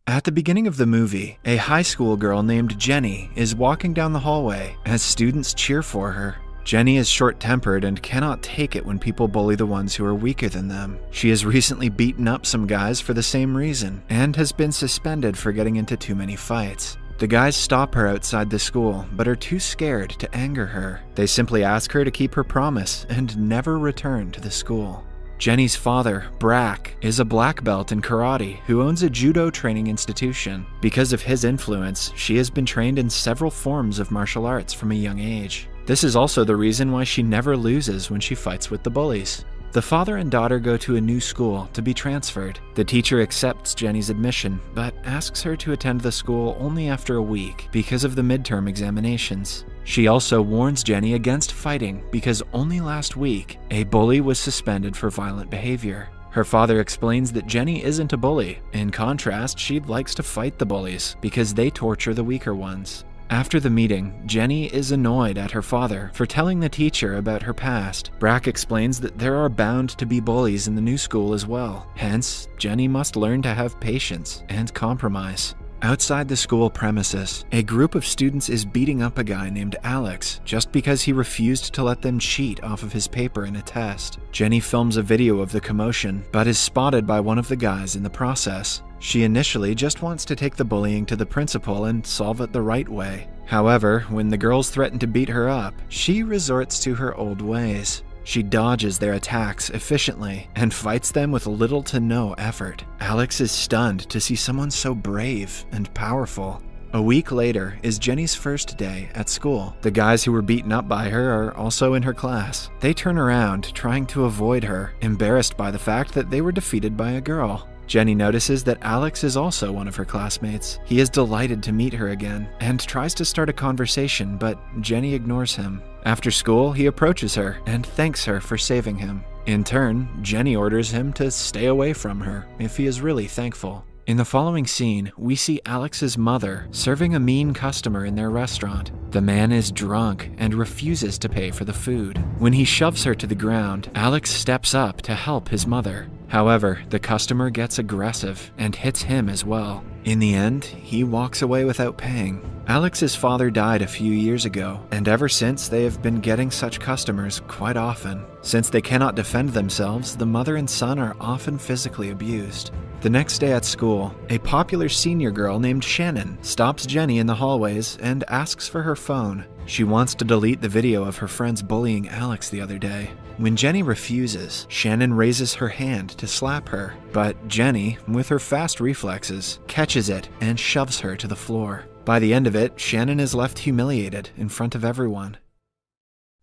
At the beginning of the movie, a high school girl named Jenny is walking down the hallway as students cheer for her. Jenny is short-tempered and cannot take it when people bully the ones who are weaker than them. She has recently beaten up some guys for the same reason and has been suspended for getting into too many fights. The guys stop her outside the school, but are too scared to anger her. They simply ask her to keep her promise and never return to the school. Jenny's father, Brack, is a black belt in karate who owns a judo training institution. Because of his influence, she has been trained in several forms of martial arts from a young age. This is also the reason why she never loses when she fights with the bullies. The father and daughter go to a new school to be transferred. The teacher accepts Jenny's admission, but asks her to attend the school only after a week because of the midterm examinations. She also warns Jenny against fighting because only last week, a bully was suspended for violent behavior. Her father explains that Jenny isn't a bully. In contrast, she likes to fight the bullies because they torture the weaker ones. After the meeting, Jenny is annoyed at her father for telling the teacher about her past. Brack explains that there are bound to be bullies in the new school as well. Hence, Jenny must learn to have patience and compromise. Outside the school premises, a group of students is beating up a guy named Alex just because he refused to let them cheat off of his paper in a test. Jenny films a video of the commotion, but is spotted by one of the guys in the process. She initially just wants to take the bullying to the principal and solve it the right way. However, when the girls threaten to beat her up, she resorts to her old ways. She dodges their attacks efficiently and fights them with little to no effort. Alex is stunned to see someone so brave and powerful. A week later is Jenny's first day at school. The guys who were beaten up by her are also in her class. They turn around, trying to avoid her, embarrassed by the fact that they were defeated by a girl. Jenny notices that Alex is also one of her classmates. He is delighted to meet her again and tries to start a conversation, but Jenny ignores him. After school, he approaches her and thanks her for saving him. In turn, Jenny orders him to stay away from her if he is really thankful. In the following scene, we see Alex's mother serving a mean customer in their restaurant. The man is drunk and refuses to pay for the food. When he shoves her to the ground, Alex steps up to help his mother. However, the customer gets aggressive and hits him as well. In the end, he walks away without paying. Alex's father died a few years ago, and ever since they have been getting such customers quite often. Since they cannot defend themselves, the mother and son are often physically abused. The next day at school, a popular senior girl named Shannon stops Jenny in the hallways and asks for her phone. She wants to delete the video of her friends bullying Alex the other day. When Jenny refuses, Shannon raises her hand to slap her, but Jenny, with her fast reflexes, catches it and shoves her to the floor. By the end of it, Shannon is left humiliated in front of everyone.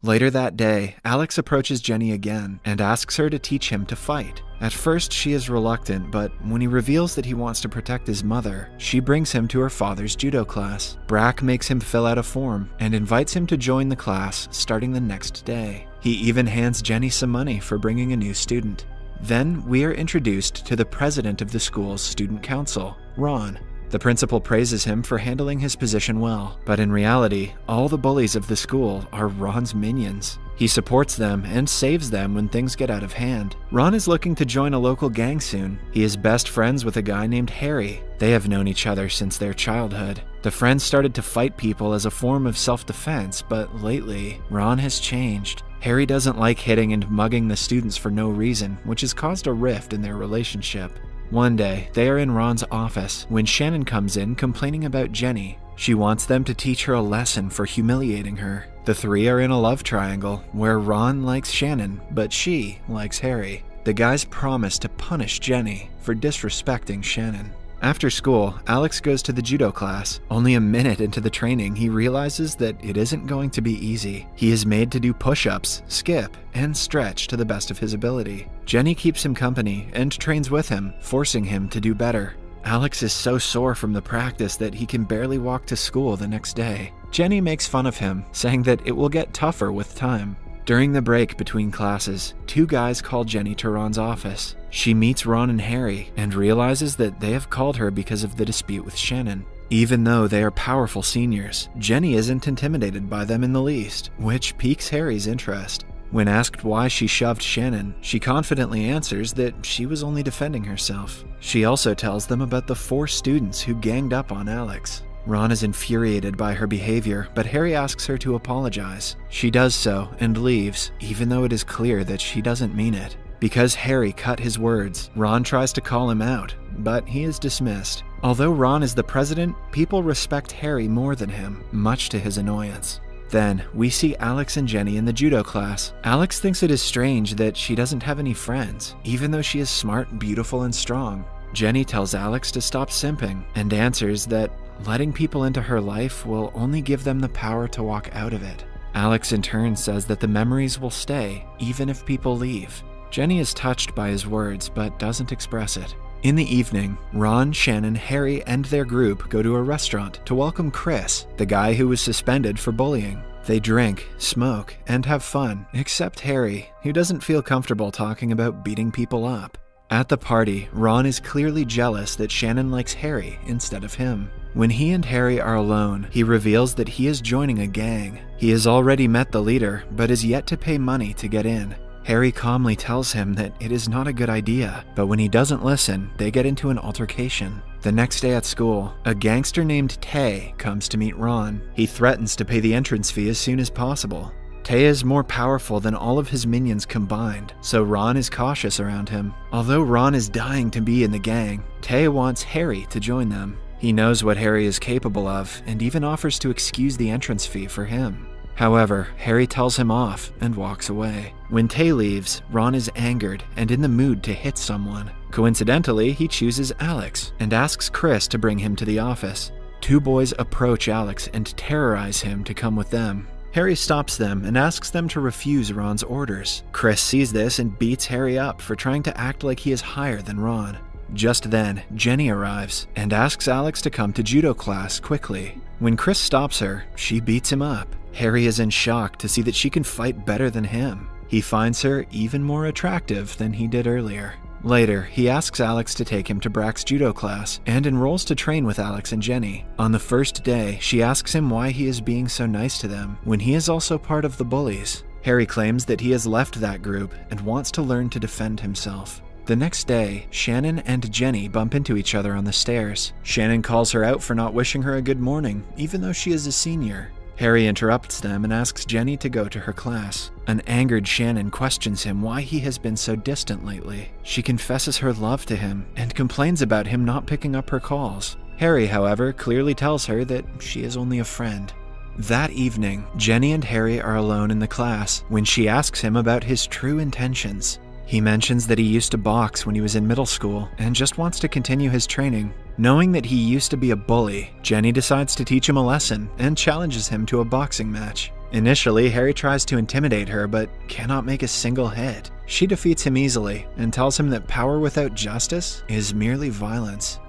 Later that day, Alex approaches Jenny again and asks her to teach him to fight. At first, she is reluctant, but when he reveals that he wants to protect his mother, she brings him to her father's judo class. Brack makes him fill out a form and invites him to join the class starting the next day. He even hands Jenny some money for bringing a new student. Then we are introduced to the president of the school's student council, Ron. The principal praises him for handling his position well, but in reality, all the bullies of the school are Ron's minions. He supports them and saves them when things get out of hand. Ron is looking to join a local gang soon. He is best friends with a guy named Harry. They have known each other since their childhood. The friends started to fight people as a form of self-defense, but lately, Ron has changed. Harry doesn't like hitting and mugging the students for no reason, which has caused a rift in their relationship. One day, they are in Ron's office when Shannon comes in complaining about Jenny. She wants them to teach her a lesson for humiliating her. The three are in a love triangle where Ron likes Shannon, but she likes Harry. The guys promise to punish Jenny for disrespecting Shannon. After school, Alex goes to the judo class. Only a minute into the training, he realizes that it isn't going to be easy. He is made to do push-ups, skip, and stretch to the best of his ability. Jenny keeps him company and trains with him, forcing him to do better. Alex is so sore from the practice that he can barely walk to school the next day. Jenny makes fun of him, saying that it will get tougher with time. During the break between classes, two guys call Jenny to Ron's office. She meets Ron and Harry and realizes that they have called her because of the dispute with Shannon. Even though they are powerful seniors, Jenny isn't intimidated by them in the least, which piques Harry's interest. When asked why she shoved Shannon, she confidently answers that she was only defending herself. She also tells them about the 4 students who ganged up on Alex. Ron is infuriated by her behavior, but Harry asks her to apologize. She does so and leaves, even though it is clear that she doesn't mean it. Because Harry cut his words, Ron tries to call him out, but he is dismissed. Although Ron is the president, people respect Harry more than him, much to his annoyance. Then, we see Alex and Jenny in the judo class. Alex thinks it is strange that she doesn't have any friends, even though she is smart, beautiful, and strong. Jenny tells Alex to stop simping, and answers that letting people into her life will only give them the power to walk out of it. Alex in turn says that the memories will stay, even if people leave. Jenny is touched by his words, but doesn't express it. In the evening, Ron, Shannon, Harry, and their group go to a restaurant to welcome Chris, the guy who was suspended for bullying. They drink, smoke, and have fun, except Harry, who doesn't feel comfortable talking about beating people up. At the party, Ron is clearly jealous that Shannon likes Harry instead of him. When he and Harry are alone, he reveals that he is joining a gang. He has already met the leader, but is yet to pay money to get in. Harry calmly tells him that it is not a good idea, but when he doesn't listen, they get into an altercation. The next day at school, a gangster named Tae comes to meet Ron. He threatens to pay the entrance fee as soon as possible. Tae is more powerful than all of his minions combined, so Ron is cautious around him. Although Ron is dying to be in the gang, Tae wants Harry to join them. He knows what Harry is capable of, and even offers to excuse the entrance fee for him. However, Harry tells him off and walks away. When Tae leaves, Ron is angered and in the mood to hit someone. Coincidentally, he chooses Alex and asks Chris to bring him to the office. 2 boys approach Alex and terrorize him to come with them. Harry stops them and asks them to refuse Ron's orders. Chris sees this and beats Harry up for trying to act like he is higher than Ron. Just then, Jenny arrives and asks Alex to come to judo class quickly. When Chris stops her, she beats him up. Harry is in shock to see that she can fight better than him. He finds her even more attractive than he did earlier. Later, he asks Alex to take him to Brack's judo class and enrolls to train with Alex and Jenny. On the first day, she asks him why he is being so nice to them when he is also part of the bullies. Harry claims that he has left that group and wants to learn to defend himself. The next day, Shannon and Jenny bump into each other on the stairs. Shannon calls her out for not wishing her a good morning, even though she is a senior. Harry interrupts them and asks Jenny to go to her class. An angered Shannon questions him why he has been so distant lately. She confesses her love to him and complains about him not picking up her calls. Harry, however, clearly tells her that she is only a friend. That evening, Jenny and Harry are alone in the class when she asks him about his true intentions. He mentions that he used to box when he was in middle school and just wants to continue his training. Knowing that he used to be a bully, Jenny decides to teach him a lesson and challenges him to a boxing match. Initially, Harry tries to intimidate her but cannot make a single hit. She defeats him easily and tells him that power without justice is merely violence.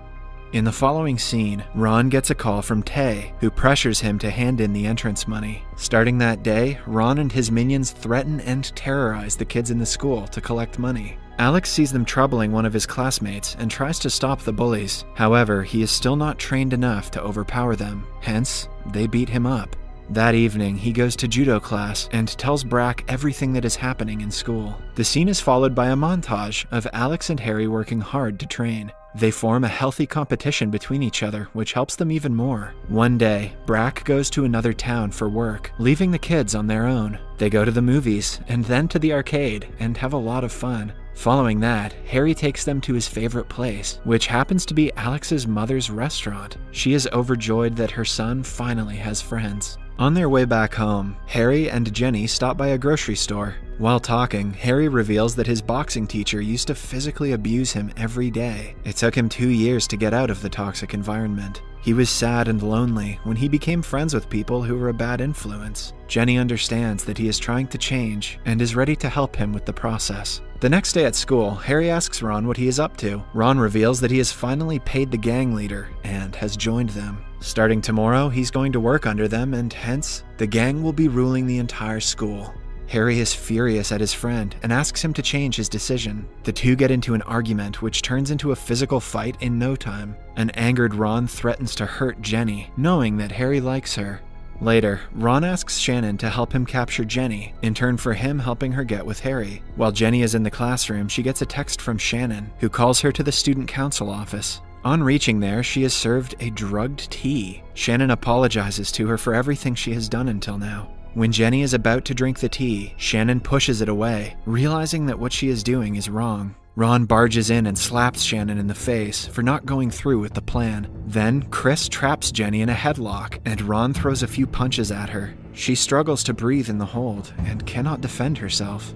In the following scene, Ron gets a call from Tae, who pressures him to hand in the entrance money. Starting that day, Ron and his minions threaten and terrorize the kids in the school to collect money. Alex sees them troubling one of his classmates and tries to stop the bullies. However, he is still not trained enough to overpower them. Hence, they beat him up. That evening, he goes to judo class and tells Brack everything that is happening in school. The scene is followed by a montage of Alex and Harry working hard to train. They form a healthy competition between each other, which helps them even more. One day, Brack goes to another town for work, leaving the kids on their own. They go to the movies and then to the arcade and have a lot of fun. Following that, Harry takes them to his favorite place, which happens to be Alex's mother's restaurant. She is overjoyed that her son finally has friends. On their way back home, Harry and Jenny stop by a grocery store. While talking, Harry reveals that his boxing teacher used to physically abuse him every day. It took him 2 years to get out of the toxic environment. He was sad and lonely when he became friends with people who were a bad influence. Jenny understands that he is trying to change and is ready to help him with the process. The next day at school, Harry asks Ron what he is up to. Ron reveals that he has finally paid the gang leader and has joined them. Starting tomorrow, he's going to work under them and hence, the gang will be ruling the entire school. Harry is furious at his friend and asks him to change his decision. The two get into an argument which turns into a physical fight in no time. An angered Ron threatens to hurt Jenny, knowing that Harry likes her. Later, Ron asks Shannon to help him capture Jenny, in turn for him helping her get with Harry. While Jenny is in the classroom, she gets a text from Shannon, who calls her to the student council office. On reaching there, she is served a drugged tea. Shannon apologizes to her for everything she has done until now. When Jenny is about to drink the tea, Shannon pushes it away, realizing that what she is doing is wrong. Ron barges in and slaps Shannon in the face for not going through with the plan. Then, Chris traps Jenny in a headlock, and Ron throws a few punches at her. She struggles to breathe in the hold and cannot defend herself.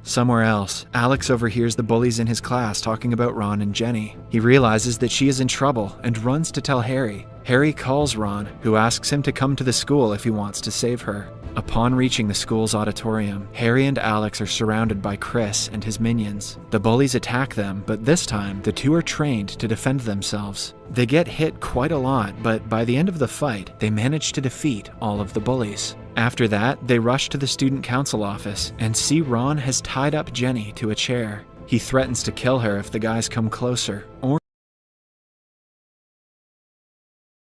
Somewhere else, Alex overhears the bullies in his class talking about Ron and Jenny. He realizes that she is in trouble and runs to tell Harry. Harry calls Ron, who asks him to come to the school if he wants to save her. Upon reaching the school's auditorium, Harry and Alex are surrounded by Chris and his minions. The bullies attack them, but this time, the two are trained to defend themselves. They get hit quite a lot, but by the end of the fight, they manage to defeat all of the bullies. After that, they rush to the student council office and see Ron has tied up Jenny to a chair. He threatens to kill her if the guys come closer, or